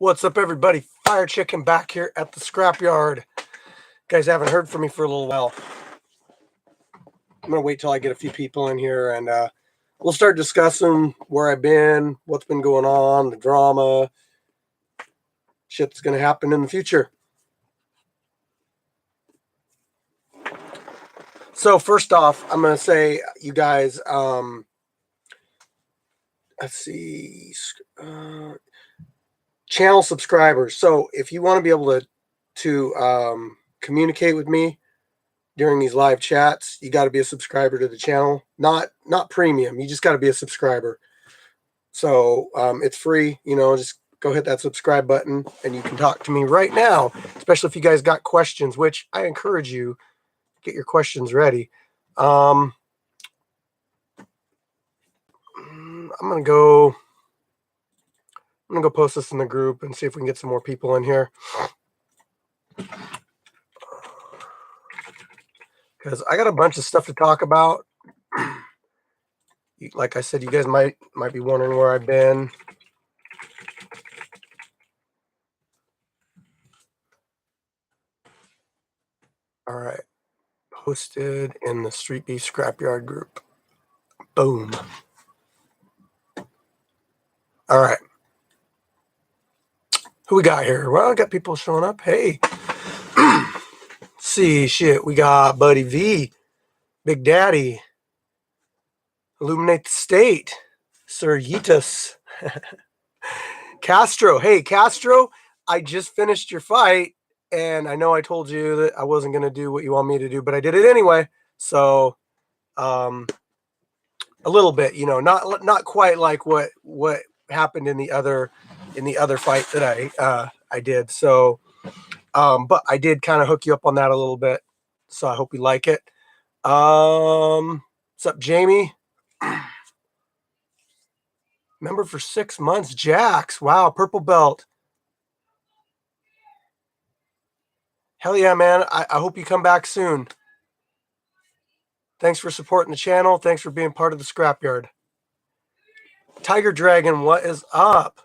What's up, everybody? Fire Chicken back here at the scrapyard. Guys haven't heard from me for a little while. I'm going to wait till I get a few people in here and we'll start discussing where I've been, what's been going on, the drama, shit that's going to happen in the future. So first off, I'm going to say, you guys, let's see, channel subscribers. So if you want to be able to communicate with me during these live chats, you got to be a subscriber to the channel. Not premium. You just got to be a subscriber. So it's free. Just go hit that subscribe button and you can talk to me right now, especially if you guys got questions, which I encourage you to get your questions ready. I'm gonna go post this in the group and see if we can get some more people in here, because I got a bunch of stuff to talk about. Like I said, you guys might be wondering where I've been. All right, posted in the Street Beef Scrapyard group. Boom. All right. Who we got here? Well, I got people showing up. Hey. See, shit, we got Buddy V, Big Daddy, Illuminate the State, Sir Yeetus, Castro. Hey, Castro, I just finished your fight, and I know I told you that I wasn't going to do what you want me to do, but I did it anyway. So, a little bit, not quite like what happened in the other fight that I did. So, but I did kind of hook you up on that a little bit. So I hope you like it. What's up, Jamie? Member for 6 months, Jax. Wow, purple belt. Hell yeah, man. I hope you come back soon. Thanks for supporting the channel. Thanks for being part of the scrapyard. Tiger Dragon, what is up?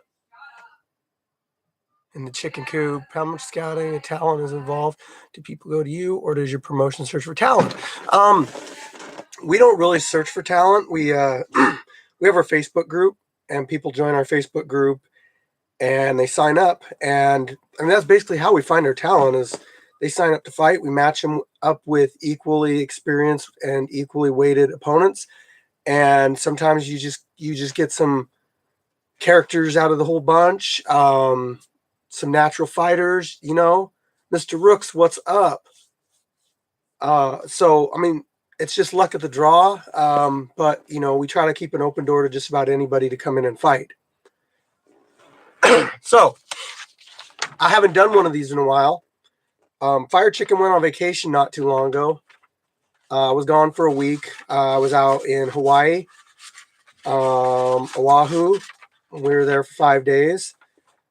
In the chicken coop, how much scouting and talent is involved? Do people go to you, or does your promotion search for talent? We don't really search for talent. We have our Facebook group, and people join our Facebook group and they sign up. And I mean, that's basically how we find our talent. Is they sign up to fight. We match them up with equally experienced and equally weighted opponents. And sometimes you just get some characters out of the whole bunch. Some natural fighters, Mr. Rooks, what's up? So, I mean, it's just luck of the draw. But, we try to keep an open door to just about anybody to come in and fight. So, I haven't done one of these in a while. Fire Chicken went on vacation not too long ago. I was gone for a week. I was out in Hawaii, Oahu. We were there for 5 days.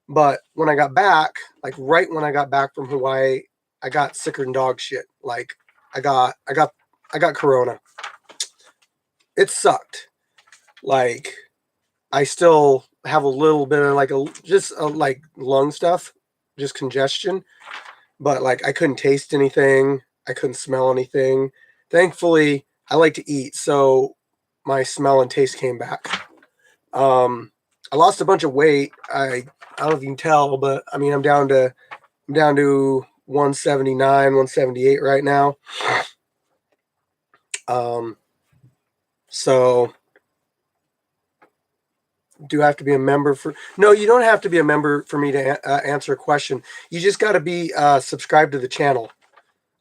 But when I got back, like right when I got back from Hawaii, I got sicker than dog shit. Like I got corona. It sucked. Like I still have a little bit of like lung stuff, just congestion. But like I couldn't taste anything. I couldn't smell anything. Thankfully, I like to eat, so my smell and taste came back. I lost a bunch of weight. I don't know if you can tell, but I mean, I'm down to 179, 178 right now. So do you have to be a member for? No, you don't have to be a member for me to answer a question. You just got to be subscribed to the channel.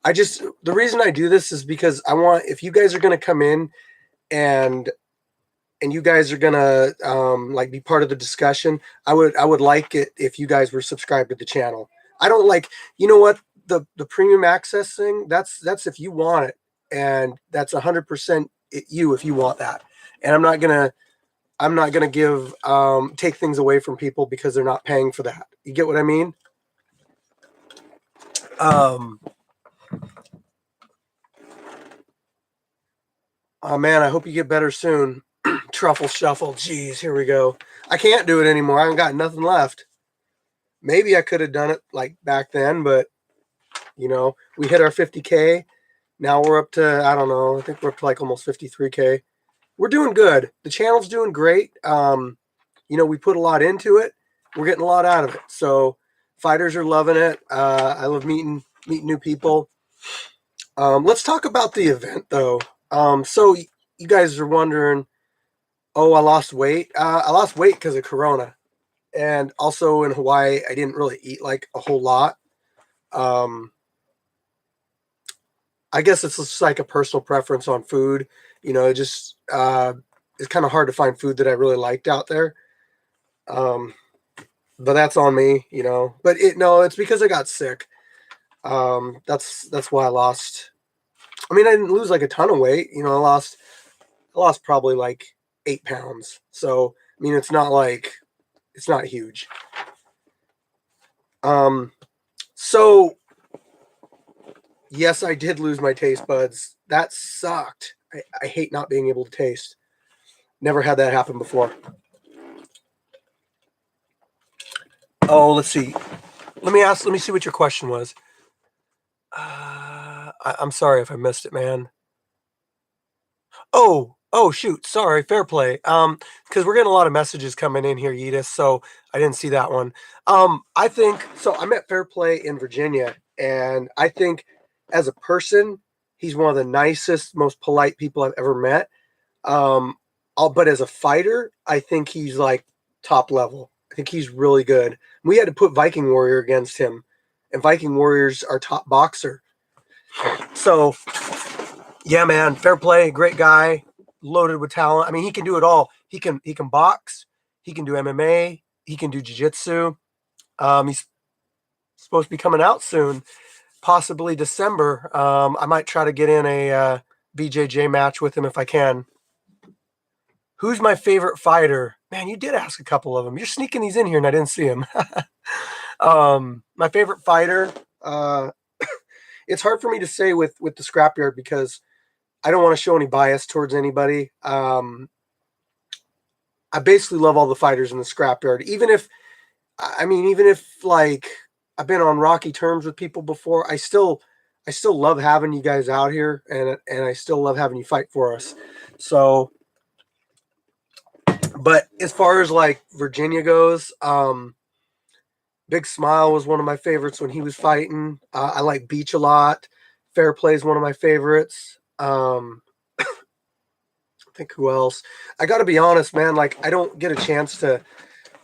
The reason I do this is because I want, if you guys are going to come in and you guys are going to like be part of the discussion, I would like it if you guys were subscribed to the channel. I don't like, you know what, the premium access thing, that's if you want it, and that's 100% you if you want that. And I'm not going to give take things away from people because they're not paying for that. You get what I mean? Oh man, I hope you get better soon. Truffle shuffle. Jeez, here we go. I can't do it anymore. I haven't got nothing left. maybe I could have done it like back then, but we hit our 50K. Now we're up to, I don't know, I think we're up to like almost 53K. We're doing good. The channel's doing great. We put a lot into it. We're getting a lot out of it. So fighters are loving it. I love meeting new people. Let's talk about the event though. So you guys are wondering, oh, I lost weight. I lost weight because of Corona. And also in Hawaii, I didn't really eat like a whole lot. I guess it's just like a personal preference on food. It just it's kind of hard to find food that I really liked out there. But that's on me. But it's because I got sick. That's why I lost. I mean, I didn't lose like a ton of weight. I lost probably like 8 pounds. So I mean, it's not huge. So yes, I did lose my taste buds. That sucked. I hate not being able to taste. Never had that happen before. Oh, let's see. Let me see what your question was. I'm sorry if I missed it, man. Oh, shoot. Sorry. Fair play. Because we're getting a lot of messages coming in here, Yedis, so I didn't see that one. I think so. I'm at Fair Play in Virginia, and I think as a person, he's one of the nicest, most polite people I've ever met. But as a fighter, I think he's like top level. I think he's really good. We had to put Viking Warrior against him, and Viking Warrior's our top boxer. So yeah, man, fair play, great guy, loaded with talent. I mean, he can do it all. He can box, he can do MMA, he can do jiu-jitsu. He's supposed to be coming out soon, possibly December. I might try to get in a BJJ match with him if I can. Who's my favorite fighter? Man, you did ask a couple of them. You're sneaking these in here, and I didn't see them. My favorite fighter. It's hard for me to say with the scrapyard because I don't want to show any bias towards anybody. I basically love all the fighters in the scrapyard. Even if like I've been on rocky terms with people before, I still love having you guys out here, and I still love having you fight for us. So, but as far as like Virginia goes, Big Smile was one of my favorites when he was fighting. I like Beach a lot. Fair Play is one of my favorites. I think who else? I got to be honest, man. Like I don't get a chance to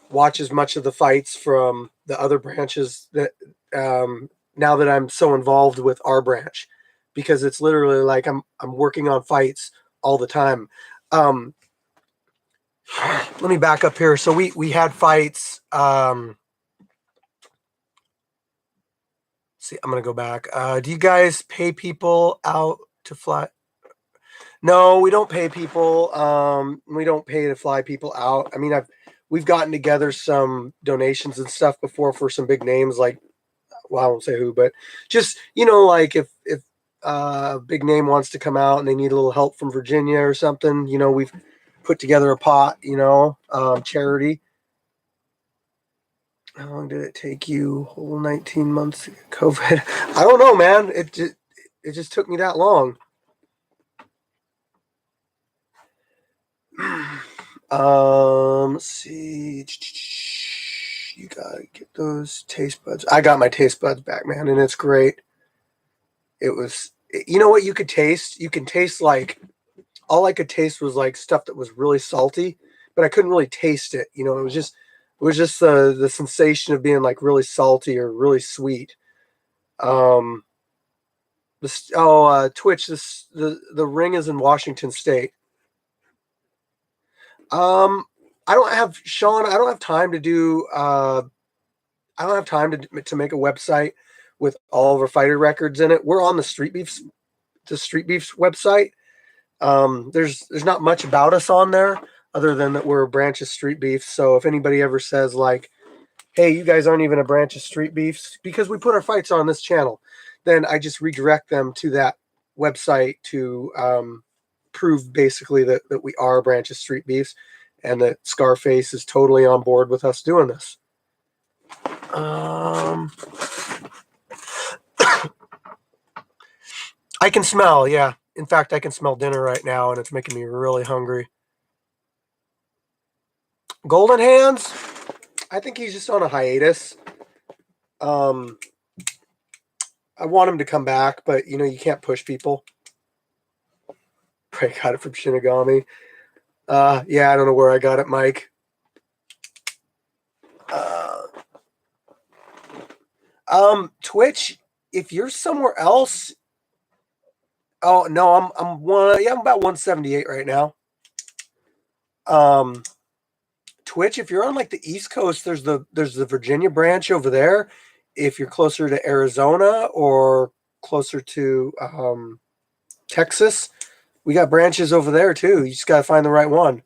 watch as much of the fights from the other branches that now that I'm so involved with our branch, because it's literally like I'm working on fights all the time. Um, Let me back up here. So we had fights. See, I'm gonna go back. Do you guys pay people out to fly? No, we don't pay people. We don't pay to fly people out. I mean, we've gotten together some donations and stuff before for some big names, like, well, I won't say who, but just like if a big name wants to come out and they need a little help from Virginia or something, we've put together a pot, charity. How long did it take you? Whole 19 months to get COVID? I don't know, man. It just took me that long. Let's see. You gotta get those taste buds. I got my taste buds back, man, and it's great. It was, you know what you could taste? You can taste like, all I could taste was like stuff that was really salty, but I couldn't really taste it. It was just the sensation of being like really salty or really sweet. Um, Twitch. The ring is in Washington State. Um, I don't have Sean. I don't have time to do. I don't have time to make a website with all of our fighter records in it. We're on the Street Beefs website. There's not much about us on there other than that we're a branch of Street Beefs. So if anybody ever says like, "Hey, you guys aren't even a branch of Street Beefs," because we put our fights on this channel, then I just redirect them to that website to prove basically that we are a branch of Street Beefs and that Scarface is totally on board with us doing this. I can smell, yeah. In fact, I can smell dinner right now, and it's making me really hungry. Golden Hands, I think he's just on a hiatus. I want him to come back, but you can't push people. I got it from Shinigami. Yeah, I don't know where I got it, Mike. Twitch, if you're somewhere else. Oh no, I'm about 178 right now. Twitch, if you're on like the East Coast, there's the Virginia branch over there. If you're closer to Arizona or closer to Texas, we got branches over there too. You just got to find the right one.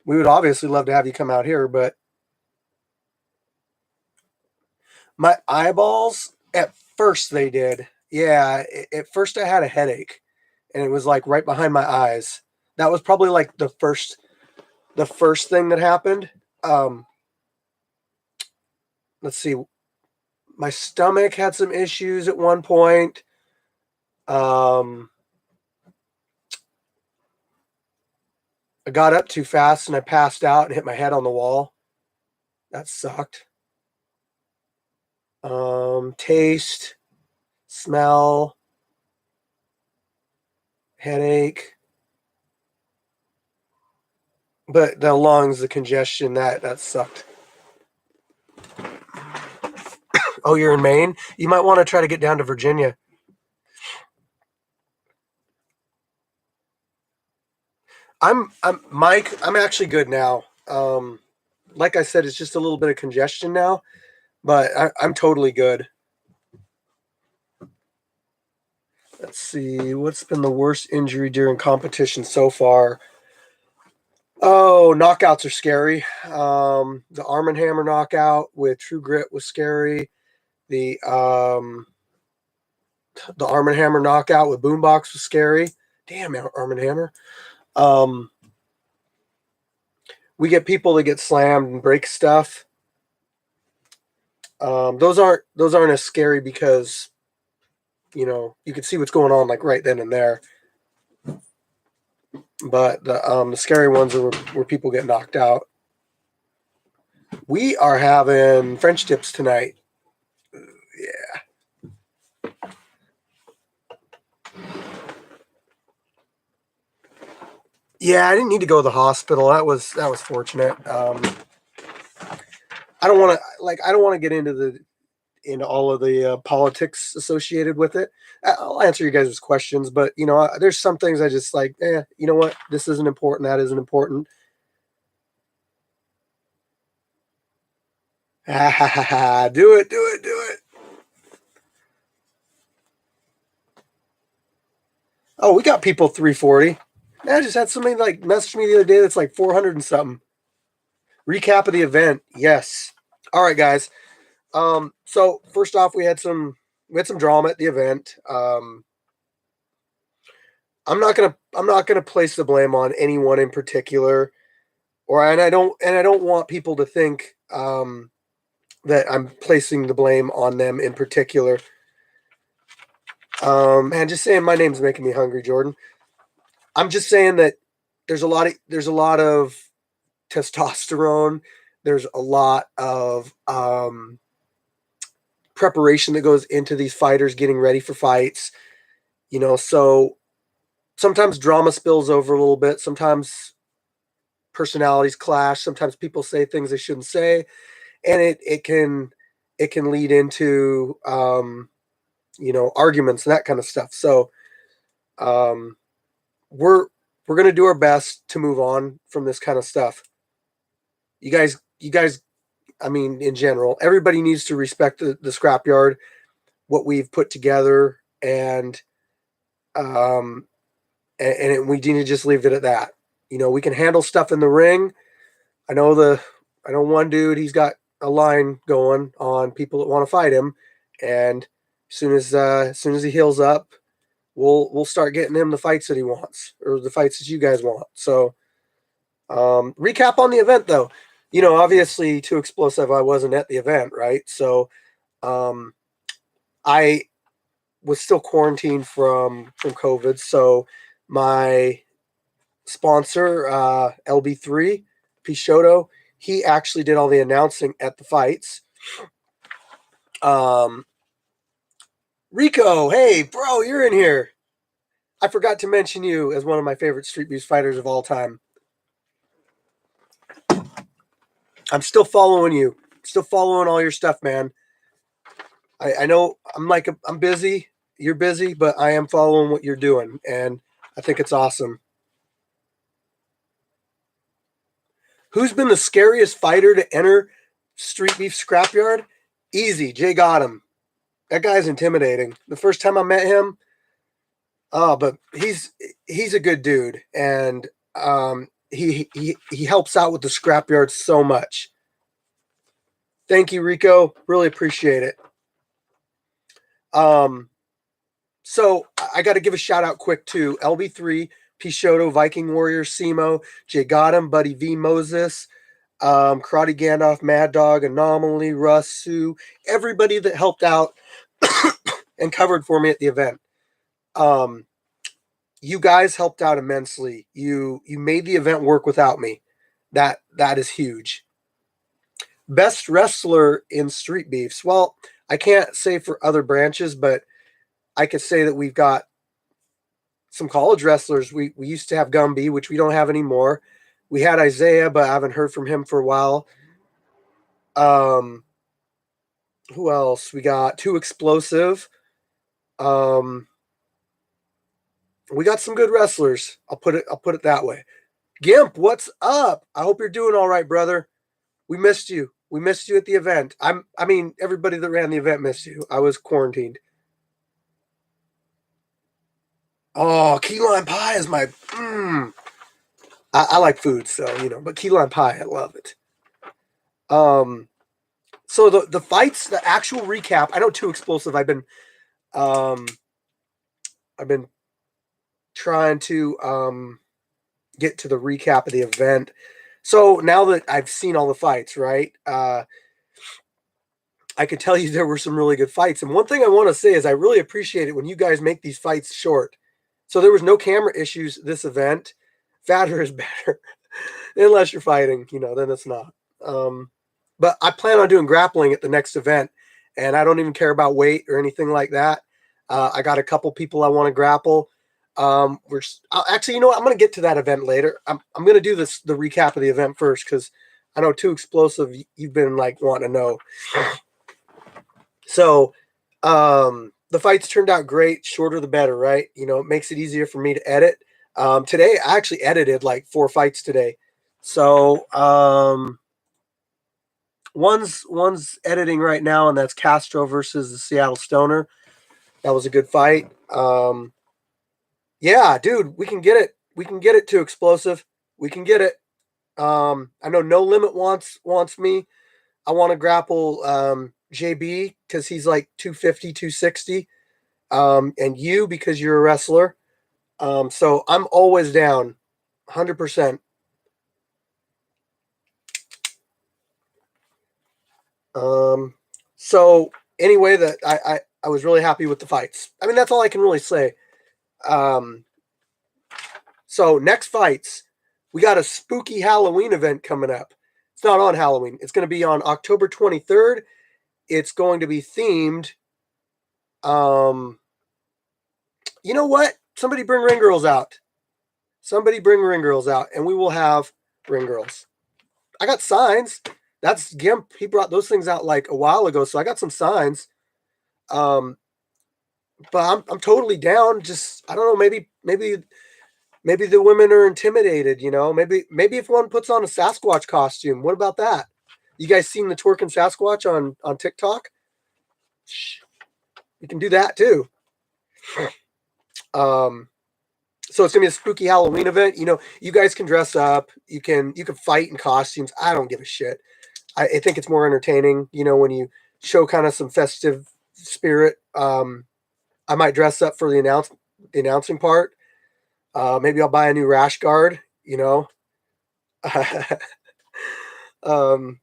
We would obviously love to have you come out here, but my eyeballs, at first they did. Yeah, at first I had a headache, and it was like right behind my eyes. That was probably like the first thing that happened. Let's see. My stomach had some issues at one point. I got up too fast and I passed out and hit my head on the wall. That sucked. Taste, smell, headache. But the lungs, the congestion, that sucked. Oh, you're in Maine? You might want to try to get down to Virginia. I'm Mike, I'm actually good now. Like I said, it's just a little bit of congestion now, but I'm totally good. Let's see, what's been the worst injury during competition so far? Oh, knockouts are scary. The Arm & Hammer knockout with True Grit was scary. The Arm & Hammer knockout with Boombox was scary. Damn, Arm & Hammer. We get people that get slammed and break stuff. Those aren't as scary because you can see what's going on like right then and there. But the scary ones are where people get knocked out. We are having French tips tonight. Yeah. Yeah, I didn't need to go to the hospital. That was fortunate. I don't want to get into all of the politics associated with it. I'll answer you guys' questions, but there's some things I just like. You know what? This isn't important. That isn't important. Do it, do it, do it. Oh, we got people 340. I just had somebody like message me the other day that's like 400 and something. Recap of the event. Yes. All right, guys. So first off, we had some drama at the event. I'm not gonna place the blame on anyone in particular, and I don't want people to think that I'm placing the blame on them in particular. And just saying, my name's making me hungry, Jordan. I'm just saying that there's a lot of testosterone. There's a lot of preparation that goes into these fighters getting ready for fights. So sometimes drama spills over a little bit. Sometimes personalities clash. Sometimes people say things they shouldn't say, and it can lead into arguments and that kind of stuff. So we're going to do our best to move on from this kind of stuff. You guys, I mean, in general, everybody needs to respect the scrapyard, what we've put together, and we need to just leave it at that. We can handle stuff in the ring. I know one dude, he's got a line going on people that want to fight him, and as soon as he heals up, we'll start getting him the fights that he wants, or the fights that you guys want. So recap on the event though. Obviously too explosive. I wasn't at the event, right? So um, I was still quarantined from COVID. So my sponsor, LB3 Pishoto, he actually did all the announcing at the fights. Um, Rico, hey, bro, you're in here. I forgot to mention you as one of my favorite Street Beefs fighters of all time. I'm still following you. Still following all your stuff, man. I know I'm busy. You're busy, but I am following what you're doing, and I think it's awesome. Who's been the scariest fighter to enter Street Beef Scrapyard? Easy, Jay got him. That guy's intimidating. The first time I met him, oh, but he's a good dude, and he helps out with the scrapyard so much. Thank you, Rico. Really appreciate it. Um, so I got to give a shout out quick to LB3, Pishoto, Viking Warrior, Simo, Jay Gotham, Buddy V Moses, Karate Gandalf, Mad Dog, Anomaly, Russ, Sue, everybody that helped out and covered for me at the event. Um, you guys helped out immensely. You made the event work without me. That is huge. Best wrestler in Street Beefs. Well, I can't say for other branches, but I could say that we've got some college wrestlers. We used to have Gumby, which we don't have anymore. We had Isaiah, but I haven't heard from him for a while. Um, who else? We got Too Explosive. Um, we got some good wrestlers. I'll put it that way. Gimp, what's up? I hope you're doing all right, brother. We missed you. We missed you at the event. I mean, everybody that ran the event missed you. I was quarantined. Oh, key lime pie is my. I like food, so but key lime pie, I love it. Um, so the fights, the actual recap. I know Too Explosive. Um, I've been trying to get to the recap of the event. So now that I've seen all the fights, right? I could tell you there were some really good fights. And one thing I want to say is I really appreciate it when you guys make these fights short. So there was no camera issues this event. Fatter is better. Unless you're fighting, then it's not. Um, but I plan on doing grappling at the next event, and I don't even care about weight or anything like that. I got a couple people I want to grapple. Actually, I'm going to get to that event later. I'm going to do the recap of the event first because I know Too Explosive. You've been like wanting to know. So the fights turned out great. Shorter the better, right? It makes it easier for me to edit. Today I actually edited like 4 fights today. So one's editing right now, and that's Castro versus the Seattle Stoner. That was a good fight. Yeah, dude, we can get it. We can get it to Explosive. We can get it. I know No Limit wants me. I want to grapple JB because he's like 250, 260. And you because you're a wrestler. So I'm always down, 100%. Um, so anyway, that I was really happy with the fights. I mean, that's all I can really say. Um, so next fights, we got a spooky Halloween event coming up. It's not on Halloween. It's going to be on October 23rd. It's going to be themed. Um, you know what? Somebody bring ring girls out. Somebody bring ring girls out, and we will have ring girls. I got signs. That's Gimp. He brought those things out like a while ago, so I got some signs. Um, but I'm totally down. Just I don't know. Maybe the women are intimidated. Maybe if one puts on a Sasquatch costume, what about that? You guys seen the twerking Sasquatch on TikTok? You can do that too. Um, so it's gonna be a spooky Halloween event. You guys can dress up. You can fight in costumes. I don't give a shit. I think it's more entertaining. When you show kind of some festive spirit. I might dress up for the announcing part. Maybe I'll buy a new rash guard. um,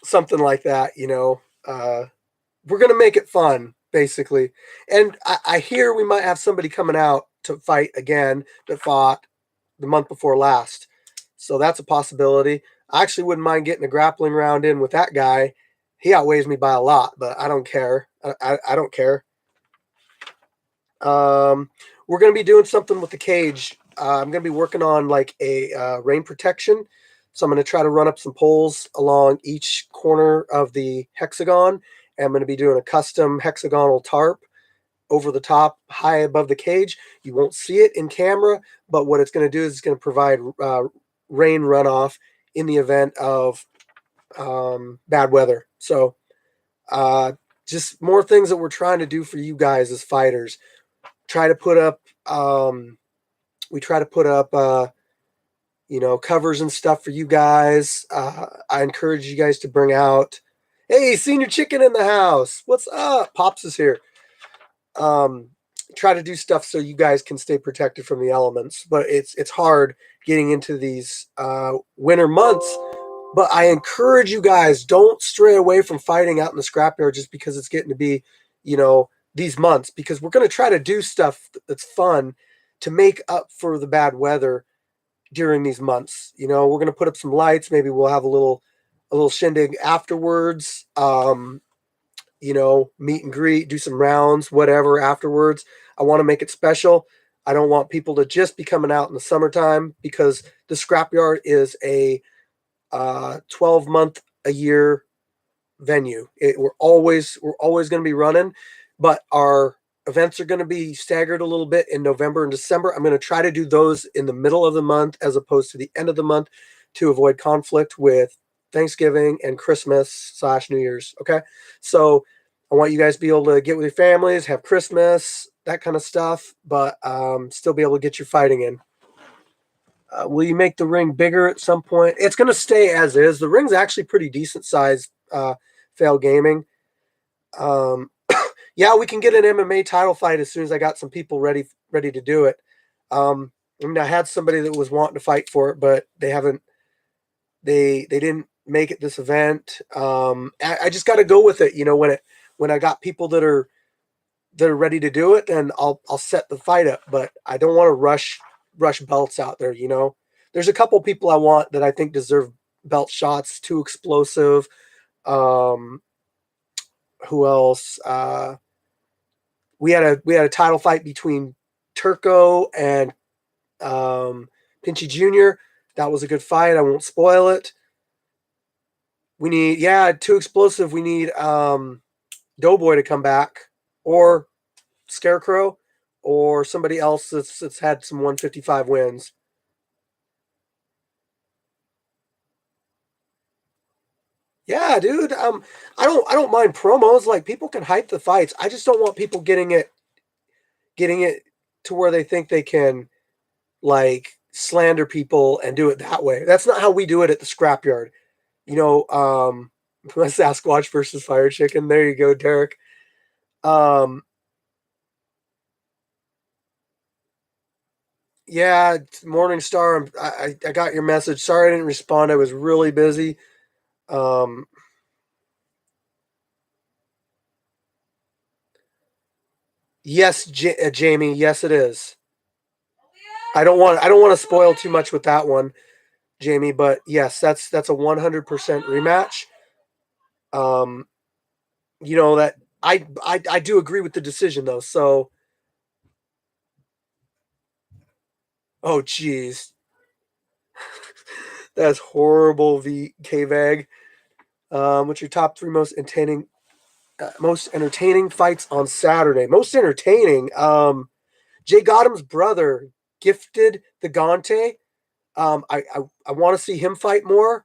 something like that. We're gonna make it fun, basically. And I hear we might have somebody coming out to fight again that fought the month before last, so that's a possibility. I actually wouldn't mind getting a grappling round in with that guy. He outweighs me by a lot, but I don't care. I don't care. Um, we're going to be doing something with the cage. I'm going to be working on like a rain protection. So I'm going to try to run up some poles along each corner of the hexagon. And I'm going to be doing a custom hexagonal tarp over the top, high above the cage. You won't see it in camera, but what it's going to do is it's going to provide rain runoff in the event of bad weather. So uh, just more things that we're trying to do for you guys as fighters. Try to put up we try to put up covers and stuff for you guys. I encourage you guys to bring out, hey, senior chicken in the house, what's up? Pops is here. um Try to do stuff so you guys can stay protected from the elements, but it's hard getting into these winter months. But I encourage you guys, don't stray away from fighting out in the scrapyard just because it's getting to be, you know, these months, because we're going to try to do stuff that's fun to make up for the bad weather during these months. We're going to put up some lights. Maybe we'll have a little shindig afterwards. Meet and greet, do some rounds, whatever afterwards. I want to make it special. I don't want people to just be coming out in the summertime, because the scrapyard is a 12-month a year venue. We're always going to be running, but our events are going to be staggered a little bit in November and December. I'm going to try to do those in the middle of the month as opposed to the end of the month, to avoid conflict with Thanksgiving and Christmas/New Year's. Okay, so I want you guys to be able to get with your families, have Christmas, that kind of stuff, but still be able to get your fighting in. Will you make the ring bigger at some point? It's going to stay as is. The ring's actually pretty decent size. Fail Gaming. Um, yeah, we can get an MMA title fight as soon as I got some people ready to do it. I had somebody that was wanting to fight for it, but they haven't. They didn't make it this event. I just got to go with it. When I got people that are ready to do it, then I'll set the fight up. But I don't want to rush belts out there. There's a couple people I want that I think deserve belt shots. Too explosive. Um, who else? We had a title fight between Turco and Pinchy Jr. That was a good fight. I won't spoil it. We need, yeah, too explosive. We need Doughboy to come back, or Scarecrow, or somebody else that's had some 155 wins. Yeah, dude. I don't mind promos. Like, people can hype the fights. I just don't want people getting it to where they think they can, like, slander people and do it that way. That's not how we do it at the scrapyard. You know, Sasquatch versus Fire Chicken. There you go, Derek. Um, yeah, Morning Star. I got your message. Sorry I didn't respond. I was really busy. Um, yes, Jamie. Yes, it is. I don't want to spoil too much with that one, Jamie. But yes, that's a 100% rematch. Um, that I do agree with the decision though. So, oh geez, that's horrible. V Vag. What's your top three most entertaining fights on Saturday? Most entertaining. Jay Gotham's brother, Gifted the Gante. I want to see him fight more.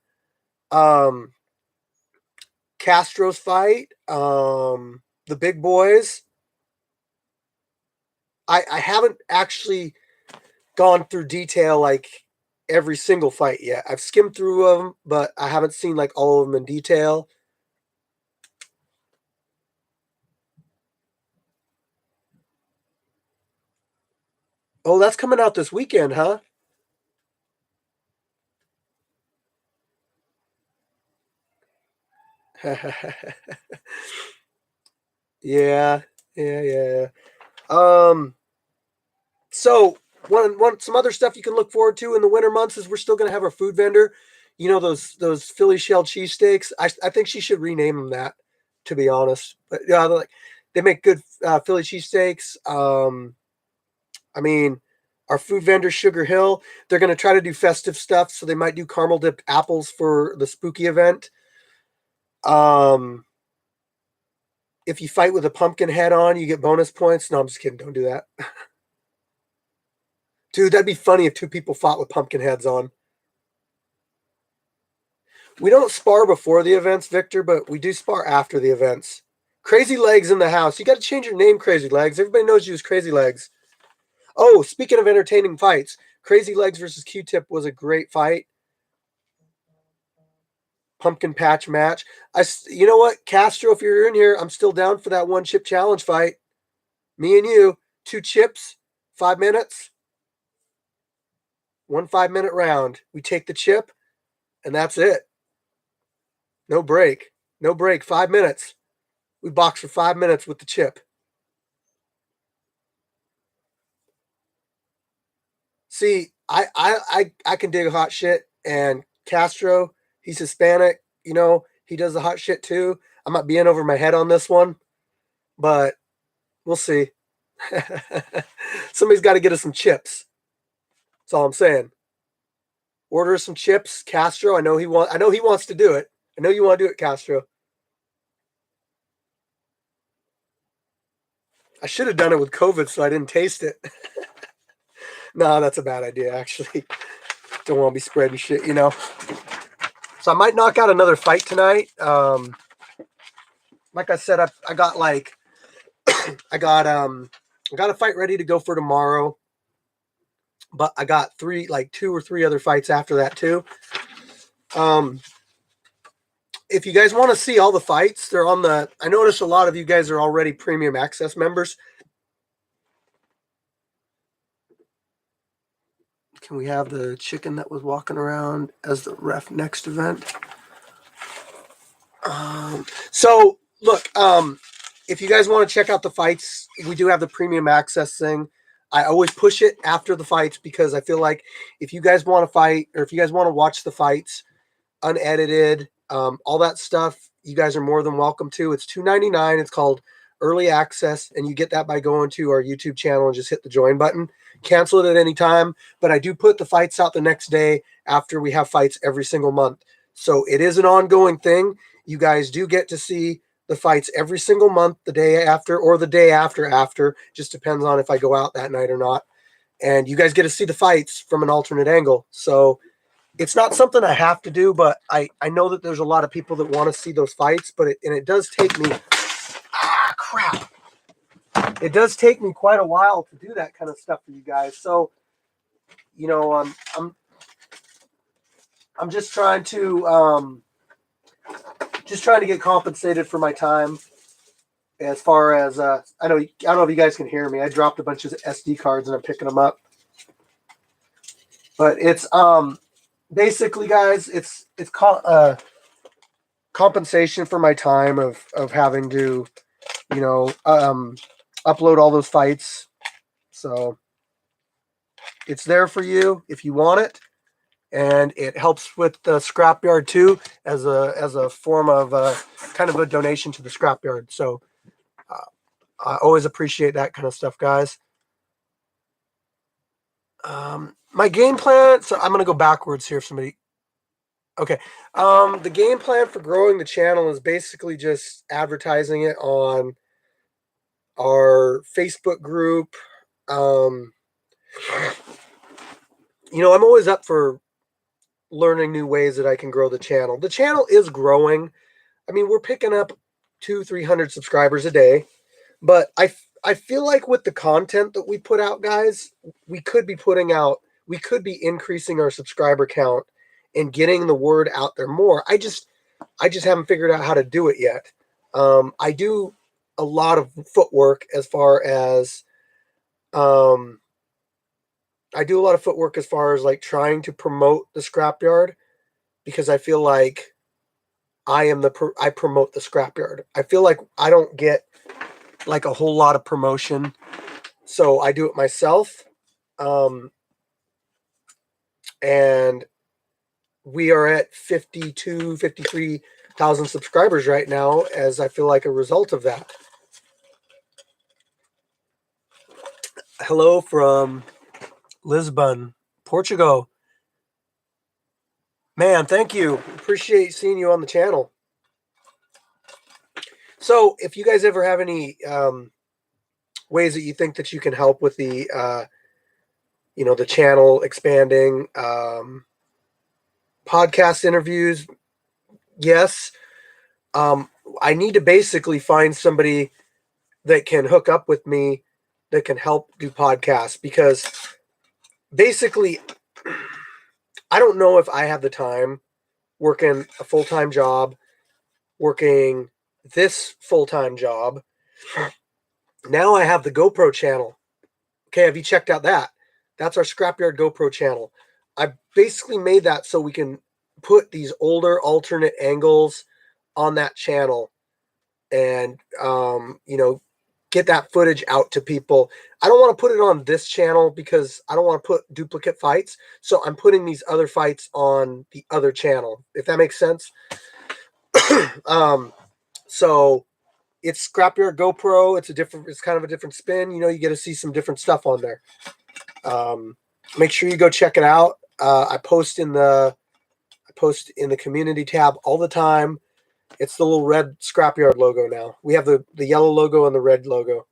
Um, Castro's fight. The big boys. I haven't actually gone through detail like every single fight yet. I've skimmed through them, but I haven't seen like all of them in detail. Oh, that's coming out this weekend, huh? Yeah, yeah. Um, so some other stuff you can look forward to in the winter months is we're still gonna have our food vendor. You know those Philly shell cheesesteaks. I think she should rename them that, to be honest. But yeah, they make good Philly cheesesteaks. I mean, our food vendor Sugar Hill, they're gonna try to do festive stuff, so they might do caramel dipped apples for the spooky event. Um, if you fight with a pumpkin head on, you get bonus points. No, I'm just kidding. Don't do that. Dude, that'd be funny if two people fought with pumpkin heads on. We don't spar before the events, Victor, but we do spar after the events. Crazy Legs in the house. You got to change your name, Crazy Legs. Everybody knows you as Crazy Legs. Oh, speaking of entertaining fights, Crazy Legs versus Q-Tip was a great fight. Pumpkin patch match. You know what, Castro? If you're in here, I'm still down for that one chip challenge fight. Me and you, 2 chips, 5 minutes, 1 5 minute round. We take the chip, and that's it. No break. No break. 5 minutes. We box for 5 minutes with the chip. See, I can dig hot shit, and Castro, he's Hispanic. You know, he does the hot shit too. I'm not being over my head on this one, but we'll see. Somebody's got to get us some chips. That's all I'm saying. Order us some chips, Castro. I know he wants to do it. I know you want to do it, Castro. I should have done it with COVID so I didn't taste it. No, that's a bad idea, actually. Don't want to be spreading shit, you know. So I might knock out another fight tonight. Like I said, I got like I got I got a fight ready to go for tomorrow, but I got like 2 or 3 other fights after that too. Um, if you guys want to see all the fights, they're on the. I notice a lot of you guys are already premium access members. Can we have the chicken that was walking around as the ref next event? So look, if you guys want to check out the fights, we do have the premium access thing. I always push it after the fights because I feel like if you guys want to fight or if you guys want to watch the fights unedited, all that stuff, you guys are more than welcome to. It's $2.99. It's called Early Access, and you get that by going to our YouTube channel and just hit the join button. Cancel it at any time, but I do put the fights out the next day after we have fights every single month. So it is an ongoing thing. You guys do get to see the fights every single month, the day after or the day after. Just depends on if I go out that night or not. And you guys get to see the fights from an alternate angle. So it's not something I have to do, but I know that there's a lot of people that want to see those fights, but it does take me crap. It does take me quite a while to do that kind of stuff for you guys. So, you know, I'm just trying to get compensated for my time. As far as I don't know if you guys can hear me. I dropped a bunch of SD cards and I'm picking them up. But it's basically, guys, it's compensation for my time of having to, you know, upload all those fights. So it's there for you if you want it, and it helps with the scrapyard too as a form of kind of a donation to the scrapyard. So I always appreciate that kind of stuff, guys. My game plan. So I'm gonna go backwards here. If somebody. Okay. The game plan for growing the channel is basically just advertising it on our Facebook group. Um, you know, I'm always up for learning new ways that I can grow the channel. The channel is growing. I mean, we're picking up 200-300 subscribers a day, but I feel like with the content that we put out, guys, we could be increasing our subscriber count and getting the word out there more. I just haven't figured out how to do it yet. I do a lot of footwork as far as um, I do a lot of footwork as far as like trying to promote the scrapyard because I feel like I promote the scrapyard. I feel like I don't get like a whole lot of promotion, so I do it myself. And we are at 53,000 subscribers right now, as I feel like a result of that. Hello from Lisbon, Portugal. Man, thank you. Appreciate seeing you on the channel. So if you guys ever have any ways that you think that you can help with the the channel expanding, podcast interviews, yes. I need to basically find somebody that can hook up with me that can help do podcasts, because basically I don't know if I have the time working a full-time job, working this full-time job. Now I have the GoPro channel. Okay, have you checked out that? That's our Scrapyard GoPro channel. I basically made that so we can put these older alternate angles on that channel and get that footage out to people. I don't want to put it on this channel because I don't want to put duplicate fights. So I'm putting these other fights on the other channel, if that makes sense. So it's Scrapyard GoPro. It's kind of a different spin. You get to see some different stuff on there. Make sure you go check it out. I post in the community tab all the time. It's the little red Scrapyard logo now. We have the yellow logo and the red logo.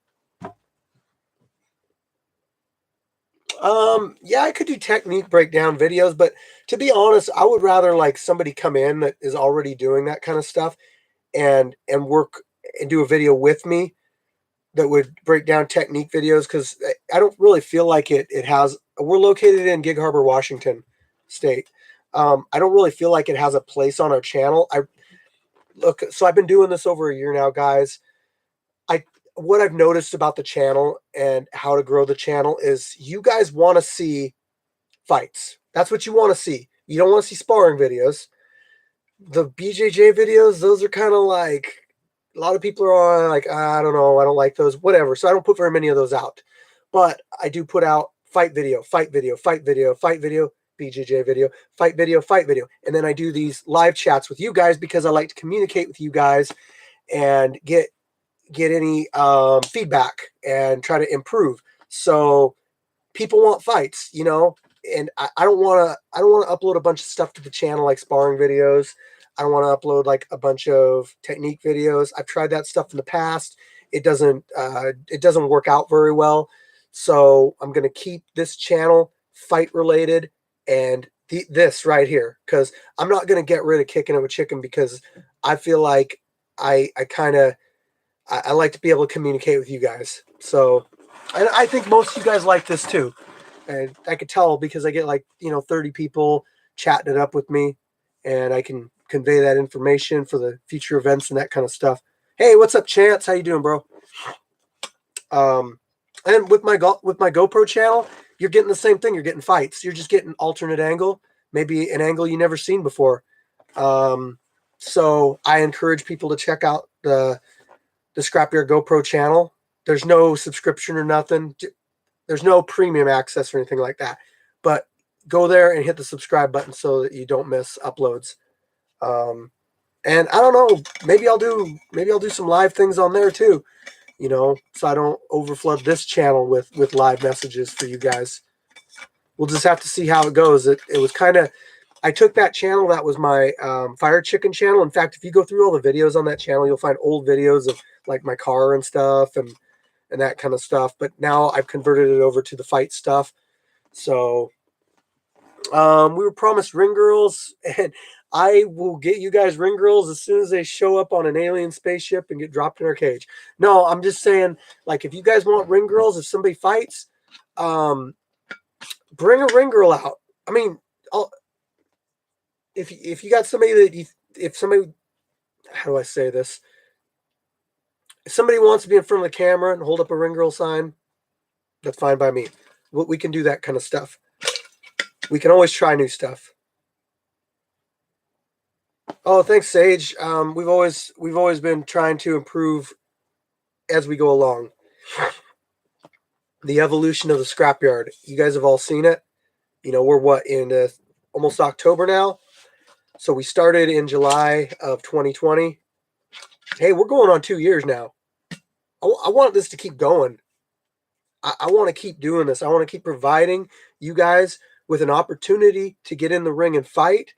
Yeah, I could do technique breakdown videos, but to be honest, I would rather like somebody come in that is already doing that kind of stuff and work and do a video with me that would break down technique videos, because I don't really feel like it has. We're located in Gig Harbor, Washington State. I don't really feel like it has a place on our channel. So I've been doing this over a year now, guys. What I've noticed about the channel and how to grow the channel is you guys want to see fights. That's what you want to see. You don't want to see sparring videos. The BJJ videos, those are kind of like, a lot of people are on like, I don't know, I don't like those, whatever. So I don't put very many of those out. But I do put out fight video, fight video, fight video, fight video, BJJ video, fight video, fight video. And then I do these live chats with you guys because I like to communicate with you guys and get any feedback and try to improve. So people want fights, and I don't want to upload a bunch of stuff to the channel like sparring videos. I don't want to upload like a bunch of technique videos. I've tried that stuff in the past. It doesn't work out very well. So I'm going to keep this channel fight related and this right here, because I'm not going to get rid of Kicking It with Chicken, because I feel like I like to be able to communicate with you guys. So, and I think most of you guys like this too. And I could tell because I get like, 30 people chatting it up with me, and I can convey that information for the future events and that kind of stuff. Hey, what's up, Chance? How you doing, bro? And with my GoPro channel, you're getting the same thing. You're getting fights. You're just getting alternate angle, maybe an angle you never seen before. So I encourage people to check out the Scrapyard GoPro channel. There's no subscription or nothing. There's no premium access or anything like that. But go there and hit the subscribe button so that you don't miss uploads. And I don't know, maybe I'll do some live things on there too, so I don't overflood this channel with live messages for you guys. We'll just have to see how it goes. It was kind of, I took that channel, that was my Fire Chicken channel. In fact, if you go through all the videos on that channel, you'll find old videos of like my car and stuff and that kind of stuff. But now I've converted it over to the fight stuff. So we were promised ring girls, and I will get you guys ring girls as soon as they show up on an alien spaceship and get dropped in our cage. No, I'm just saying, like, if you guys want ring girls, if somebody fights, bring a ring girl out. I mean, if you got somebody that how do I say this? If somebody wants to be in front of the camera and hold up a ring girl sign, that's fine by me. We can do that kind of stuff. We can always try new stuff. Oh, thanks, Sage. We've always been trying to improve as we go along. The evolution of the scrapyard. You guys have all seen it. We're what in almost October now. So we started in July of 2020. Hey, we're going on 2 years now. I want this to keep going. I want to keep doing this. I want to keep providing you guys with an opportunity to get in the ring and fight,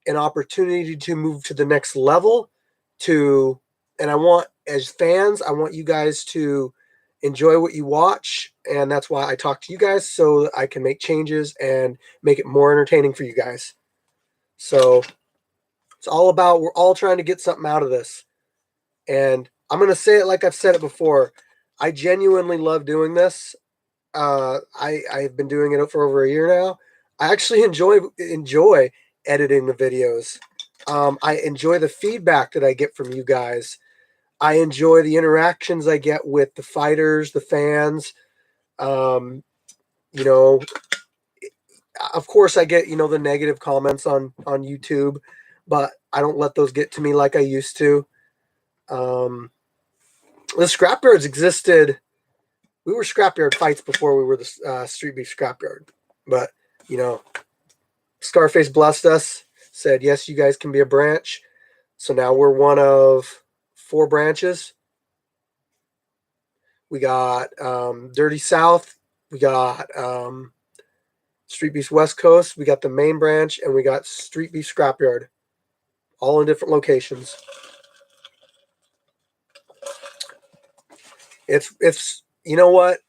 an opportunity to move to the next level. And I want, as fans, I want you guys to enjoy what you watch. And that's why I talk to you guys so that I can make changes and make it more entertaining for you guys. So it's all about, we're all trying to get something out of this. And I'm going to say it like I've said it before. I genuinely love doing this. I've been doing it for over a year now. I actually enjoy editing the videos. I enjoy the feedback that I get from you guys. I enjoy the interactions I get with the fighters, the fans. Um, you know, of course, I get the negative comments on YouTube, but I don't let those get to me like I used to. Um, the scrapyards existed. We were scrapyard fights before we were the Street Beef Scrapyard, but you know, Scarface blessed us. Said yes, you guys can be a branch. So now we're one of 4 branches. We got Dirty South. We got Street Beef West Coast. We got the main branch, and we got Street Beef Scrapyard, all in different locations. It's you know what?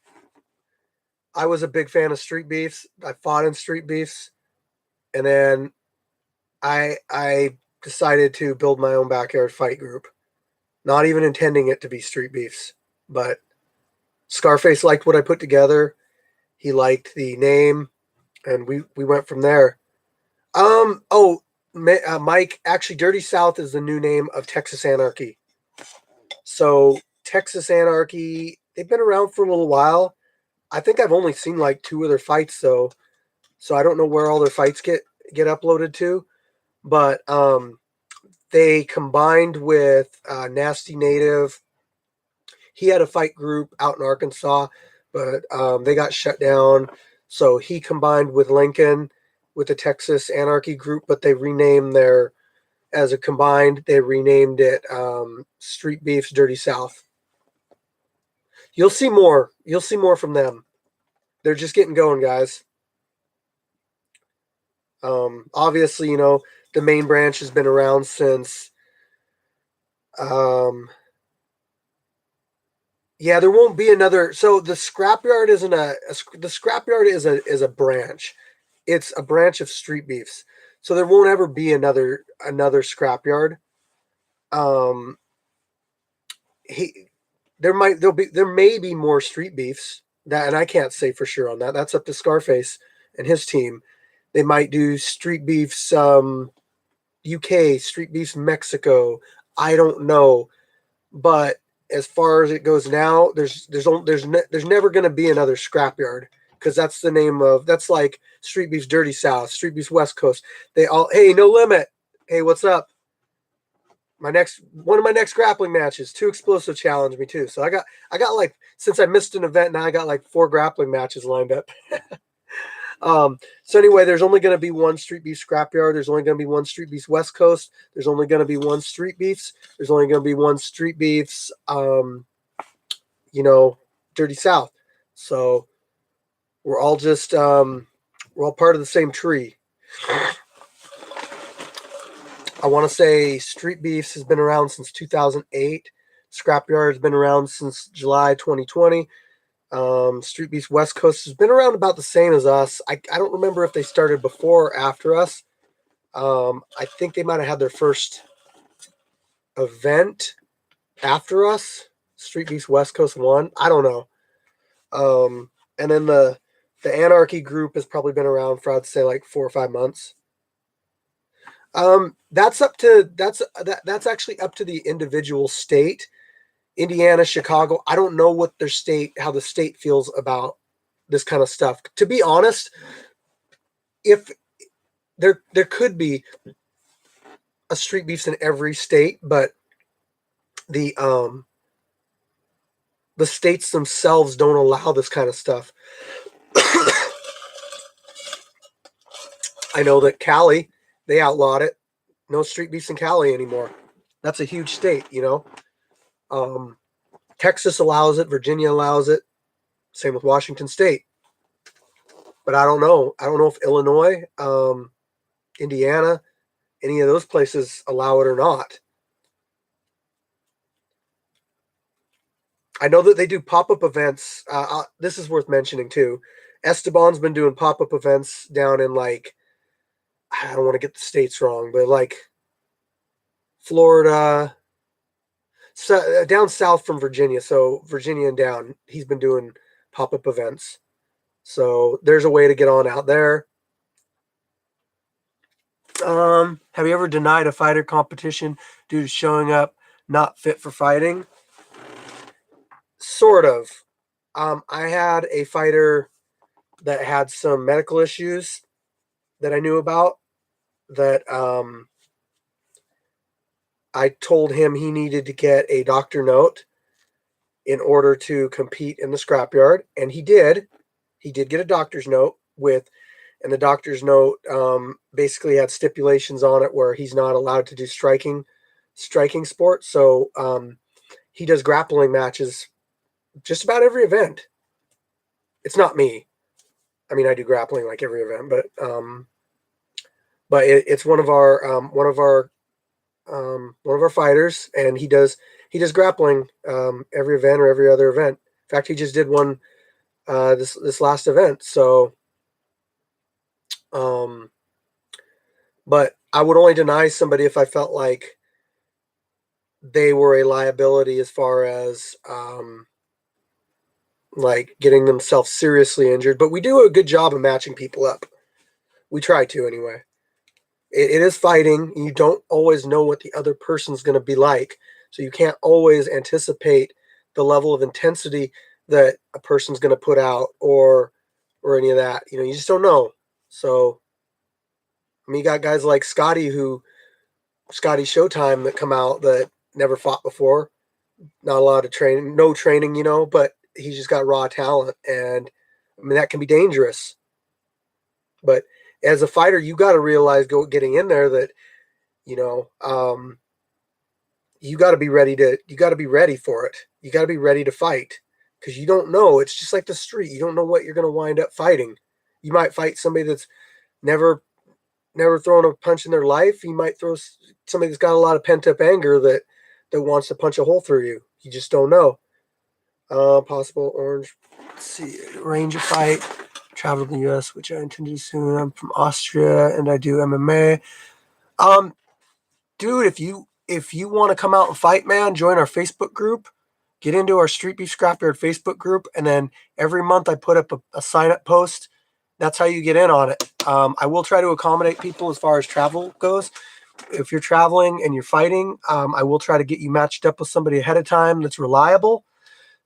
I was a big fan of street beefs. I fought in street beefs, and then I decided to build my own backyard fight group. Not even intending it to be street beefs, but Scarface liked what I put together. He liked the name, and we went from there. Mike, actually, Dirty South is the new name of Texas Anarchy. So Texas Anarchy, they've been around for a little while. I think I've only seen like 2 of their fights though, so I don't know where all their fights get uploaded to. But they combined with Nasty Native. He had a fight group out in Arkansas, but they got shut down. So he combined with Lincoln with the Texas Anarchy group, but they renamed as a combined, they renamed it Street Beef's Dirty South. You'll see more. You'll see more from them. They're just getting going, guys. Obviously, the main branch has been around since. Yeah, there won't be another. So the scrapyard isn't the scrapyard is a branch. It's a branch of street beefs. So there won't ever be another scrapyard. Um, he there may be more street beefs that, and I can't say for sure on that. That's up to Scarface and his team. They might do street beefs UK, street beefs Mexico. I don't know, but as far as it goes now, there's never going to be another scrapyard because that's the name of that's like Street Beef's Dirty South, Street Beef's West Coast. They all hey no limit. Hey, what's up? One of my next grappling matches. Too Explosive challenged me too. So I got like since I missed an event now I got like 4 grappling matches lined up. So anyway, there's only going to be one Street Beef Scrapyard. There's only going to be one Street Beefs West Coast. There's only going to be one Street Beefs. There's only going to be one Street Beefs, Dirty South. So we're all just we're all part of the same tree. I want to say Street Beefs has been around since 2008. Scrapyard has been around since July 2020. Street Beefs West Coast has been around about the same as us. I don't remember if they started before or after us. I think they might have had their first event after us. Street Beefs West Coast 1. I don't know. And then the Anarchy group has probably been around for I'd say like 4 or 5 months. That's actually up to the individual state. Indiana, Chicago. I don't know how the state feels about this kind of stuff. To be honest, if there could be a street beefs in every state, but the states themselves don't allow this kind of stuff. I know that Cali, they outlawed it. No street beefs in Cali anymore. That's a huge state, you know. Texas allows it. Virginia allows it. Same with Washington State. But I don't know. I don't know if Illinois, Indiana, any of those places allow it or not. I know that they do pop-up events. This is worth mentioning too. Esteban's been doing pop-up events down in, like, I don't want to get the states wrong, but like Florida, so, down south from Virginia. So Virginia and down, he's been doing pop-up events. So there's a way to get on out there. Have you ever denied a fighter competition due to showing up not fit for fighting? Sort of. I had a fighter that had some medical issues that I knew about that I told him he needed to get a doctor note in order to compete in the scrapyard, and he did. He did get a doctor's note and the doctor's note basically had stipulations on it where he's not allowed to do striking sports. So he does grappling matches just about every event. It's not me. I mean, I do grappling like every event, but it's one of our fighters, and he does grappling every event or every other event. In fact, he just did one this last event. So, but I would only deny somebody if I felt like they were a liability as far as like getting themselves seriously injured. But we do a good job of matching people up. We try to anyway. It is fighting. You don't always know what the other person's going to be like. So you can't always anticipate the level of intensity that a person's going to put out or any of that. You know, you just don't know. So, I mean, you got guys like Scotty Showtime that come out that never fought before. Not a lot of training, no training, you know, but he's just got raw talent. And I mean, that can be dangerous. But as a fighter, you got to realize getting in there that, you know, you got to be ready for it. You got to be ready to fight because you don't know. It's just like the street. You don't know what you're going to wind up fighting. You might fight somebody that's never thrown a punch in their life. You might throw somebody that's got a lot of pent up anger that wants to punch a hole through you. You just don't know. Possible orange. Let's see, range of fight. Travel to the U.S., which I intend to do soon. I'm from Austria and I do MMA. Dude, if you want to come out and fight, man, join our Facebook group. Get into our Street Beef Scrapyard Facebook group, and then every month I put up a sign up post. That's how you get in on it. I will try to accommodate people as far as travel goes. If you're traveling and you're fighting, I will try to get you matched up with somebody ahead of time that's reliable,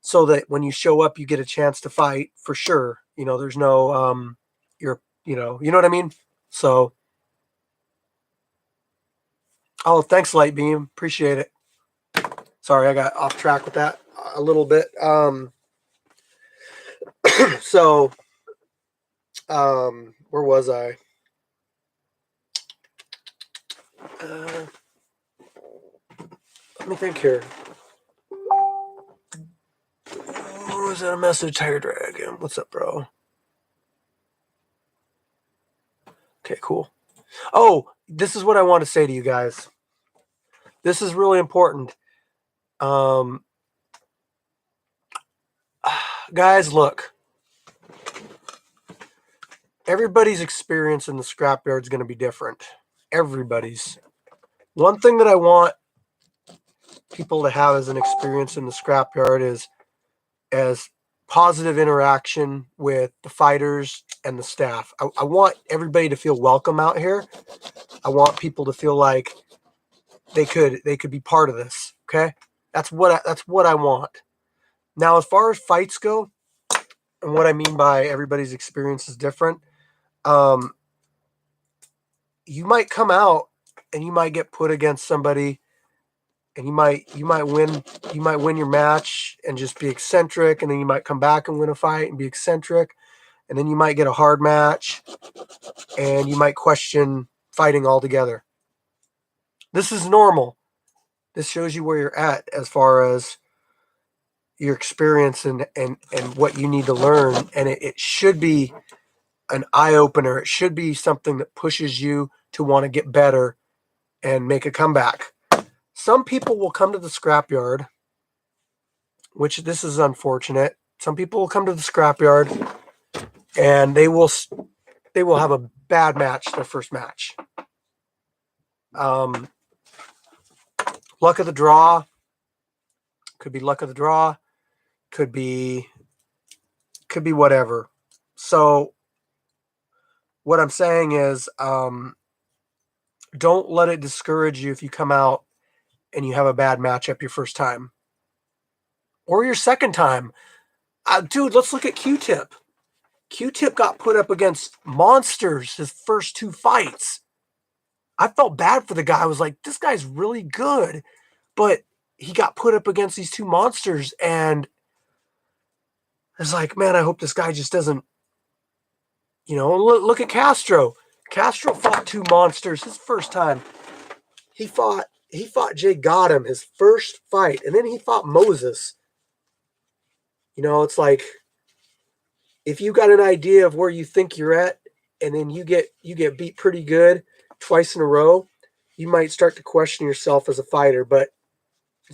so that when you show up, you get a chance to fight for sure. You know, there's no you know what I mean. So, oh, thanks, Lightbeam, appreciate it. Sorry, I got off track with that a little bit. So, where was I? Let me think here. Was that a message? Tiger Dragon. What's up, bro? Okay, cool. Oh, this is what I want to say to you guys. This is really important. Guys, look. Everybody's experience in the scrapyard is going to be different. Everybody's. One thing that I want people to have as an experience in the scrapyard is as positive interaction with the fighters and the staff. I want everybody to feel welcome out here. I want people to feel like they could be part of this. Okay, that's what I want. Now, as far as fights go, and what I mean by everybody's experience is different, you might come out and you might get put against somebody, and you might win your match and just be eccentric, and then you might come back and win a fight and be eccentric, and then you might get a hard match and you might question fighting altogether. This is normal. This shows you where you're at as far as your experience and what you need to learn. And it should be an eye opener. It should be something that pushes you to want to get better and make a comeback. Some people will come to the scrapyard, which this is unfortunate. Some people will come to the scrapyard and they will have a bad match, their first match. Um, luck of the draw. Could be luck of the draw. Could be whatever. So what I'm saying is, don't let it discourage you if you come out and you have a bad matchup your first time or your second time. Dude, let's look at Q-Tip. Q-Tip got put up against monsters his first two fights. I felt bad for the guy. I was like, this guy's really good. But he got put up against these two monsters, and I was like, man, I hope this guy just doesn't, look at Castro. Castro fought two monsters his first time. He fought Jay Gotham his first fight, and then he fought Moses. It's like, if you got an idea of where you think you're at, and then you get beat pretty good twice in a row, you might start to question yourself as a fighter. But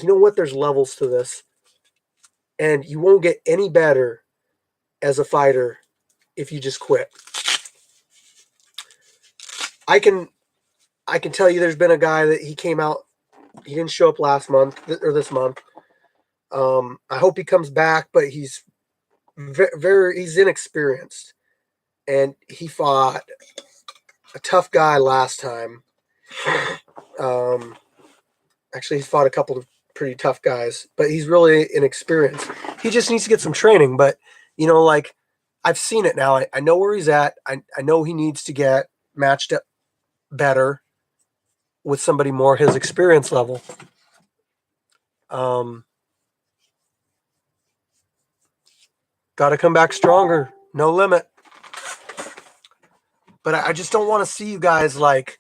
you know what? There's levels to this, and you won't get any better as a fighter if you just quit. I can tell you, there's been a guy that he came out, he didn't show up last month or this month. I hope he comes back, but he's he's inexperienced, and he fought a tough guy last time. Actually, he's fought a couple of pretty tough guys, but he's really inexperienced. He just needs to get some training. But like, I've seen it now. I know where he's at. I know he needs to get matched up better with somebody more his experience level. Got to come back stronger. No limit. But I just don't want to see you guys like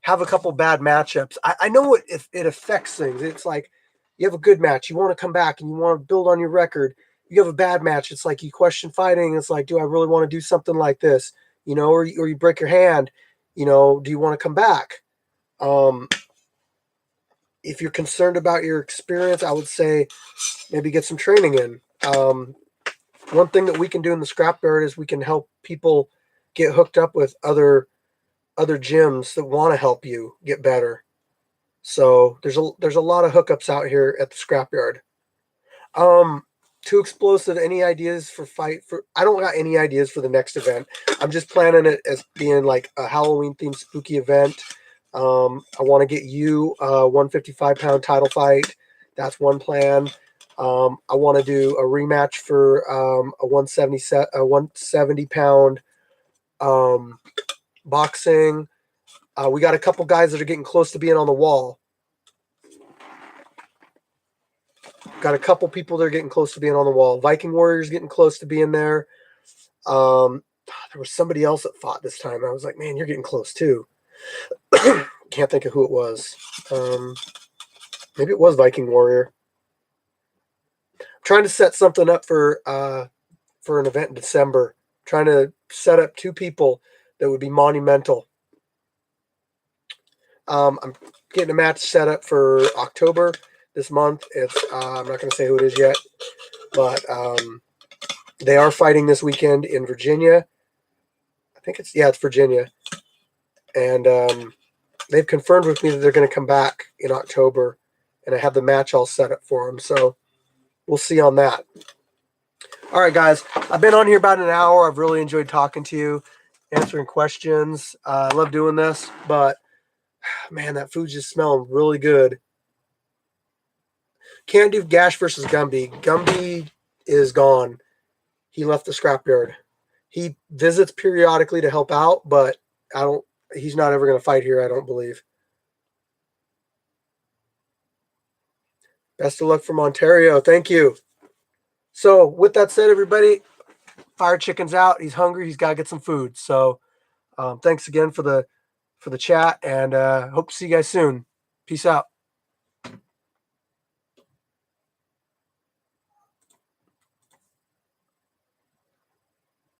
have a couple bad matchups. I know it affects things. It's like you have a good match, you want to come back and you want to build on your record. You have a bad match, it's like you question fighting. It's like, do I really want to do something like this? Or you break your hand. Do you want to come back? If you're concerned about your experience, I would say maybe get some training in. One thing that we can do in the scrapyard is we can help people get hooked up with other gyms that want to help you get better. So there's a lot of hookups out here at the scrapyard. Too explosive. Any ideas for I don't got any ideas for the next event. I'm just planning it as being like a Halloween themed spooky event. I want to get you a 155-pound title fight. That's one plan. I want to do a rematch for a 170-pound boxing. We got a couple guys that are getting close to being on the wall. Got a couple people that are getting close to being on the wall. Viking Warriors getting close to being there. There was somebody else that fought this time. I was like, man, you're getting close too. Can't think of who it was. Maybe it was Viking Warrior. I'm trying to set something up for an event in December. I'm trying to set up two people that would be monumental. I'm getting a match set up for October this month. It's I'm not going to say who it is yet, but they are fighting this weekend in Virginia. I think it's Virginia, and they've confirmed with me that they're going to come back in October, and I have the match all set up for them. So we'll see on that. All right, guys, I've been on here about an hour. I've really enjoyed talking to you, answering questions. I love doing this, but man, that food's just smelling really good. Can't do Gash versus Gumby. Gumby is gone. He left the scrapyard. He visits periodically to help out, but he's not ever going to fight here, I don't believe. Best of luck from Ontario. Thank you. So with that said, everybody, Fire Chicken's out. He's hungry. He's got to get some food. So thanks again for the chat, and hope to see you guys soon. Peace out.